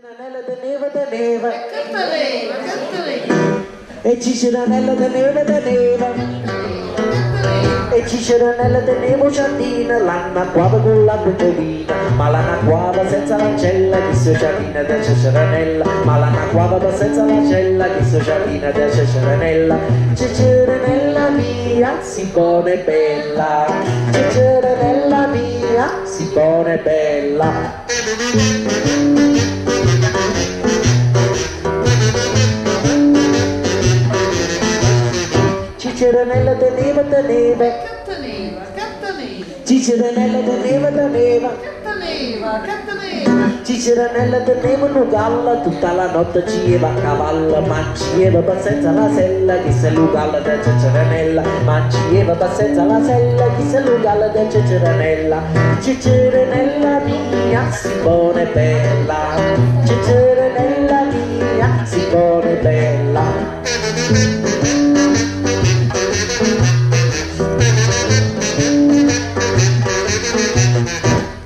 Ciceranella da neve da neve. Canta E ciceranella da neve da neve. E ciceranella da neve ciardina, l'anacquava con la cucciolina, ma l'anacquava senza l'ancella, chi so ciardina da ciceranella, ma l'anacquava senza l'ancella, chi so ciardina da ciceranella. Ciceranella mia, si pone bella, ciceranella mia, si pone bella. Ciceranella da neve da neve. Canta neve. Ciceranella da neve da neve. Canta neve. Ciceranella da neve non galla, tutta la notte ci va a cavallo, ma ci va senza la sella, chi se lo galla da ciceranella, ma ci va senza la sella, chi se lo galla da ciceranella. Ciceranella mia, si pone bella, ciceranella mia, si pone bella.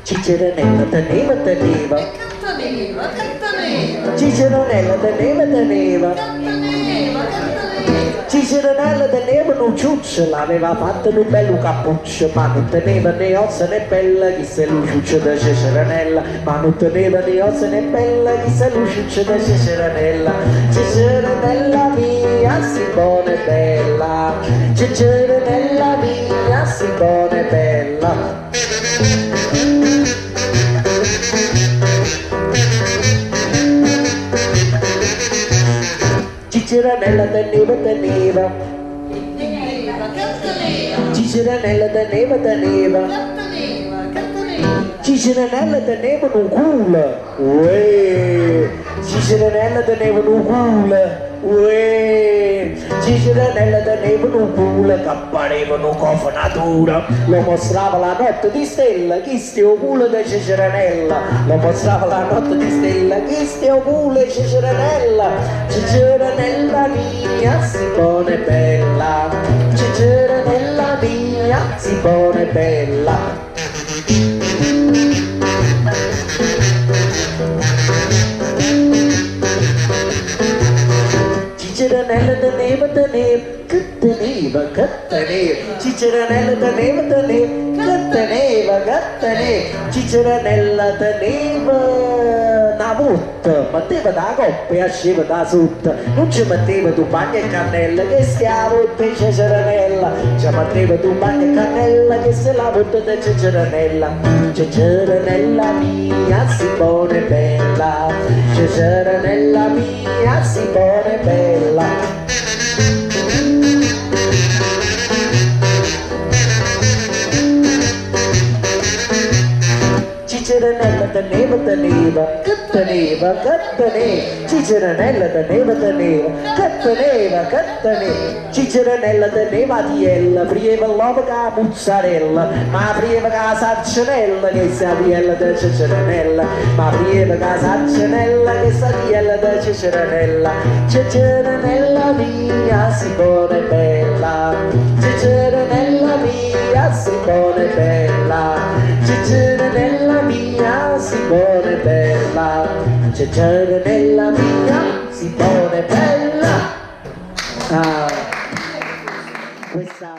Ciceranella da neve da neve. Canta neve. Ciceranella da neve da neve. Canta neve. Ciceranella da neve non ciuccia, l'aveva fatto un bello cappuccio, ma non teneva né ossa né pelle, chi se lo ciuccia da ciceranella, ma non teneva né ossa né pelle, chi se lo ciuccia da ciceranella. Ciceranella mia, si pone bella, ciceranella mia, si pone bella. Ciceranella da neve da neve. Canta neve. Ciceranella da neve da neve. Canta neve. Ciceranella da neve non culo. Uè. Ciceranella da neve non culo. Uè. Ciceranella da neve non culo, che parevano cofanatura. Lo mostrava la notte di stella, chi stia culo da Ciceranella. Lo mostrava la notte di stella, chi stia culo da Ciceranella. Ciceranella mia, si pone bella. Ciceranella mia, si pone bella. Ciceranella da neve da neve, che neve. Ciceranella da neve da neve, che neve. Ciceranella da neve, una volta metteva da coppa e asceva da sotto, non ci metteva tu bagno e cannella, che stia volta di ciceranella, ci metteva tu bagno e cannella, che se la volta di ciceranella. Ciceranella mia, si pone bella, ciceranella mia, si pone bella. Ciceranella da neve da neve, che neve. Ciceranella da neve da neve, che neve. Ciceranella da neve a tiella, frieva l'uovo che la mozzarella, ma frieva che la sarcinella, che sa tiella da ciceranella, ma frieva che la sarcinella, che sa tiella da ciceranella. Ciceranella mia, si pone bella, ciceranella mia, si pone bella, ciceranella mia, si pone bella, ciceranella mia, si pone bella. Questa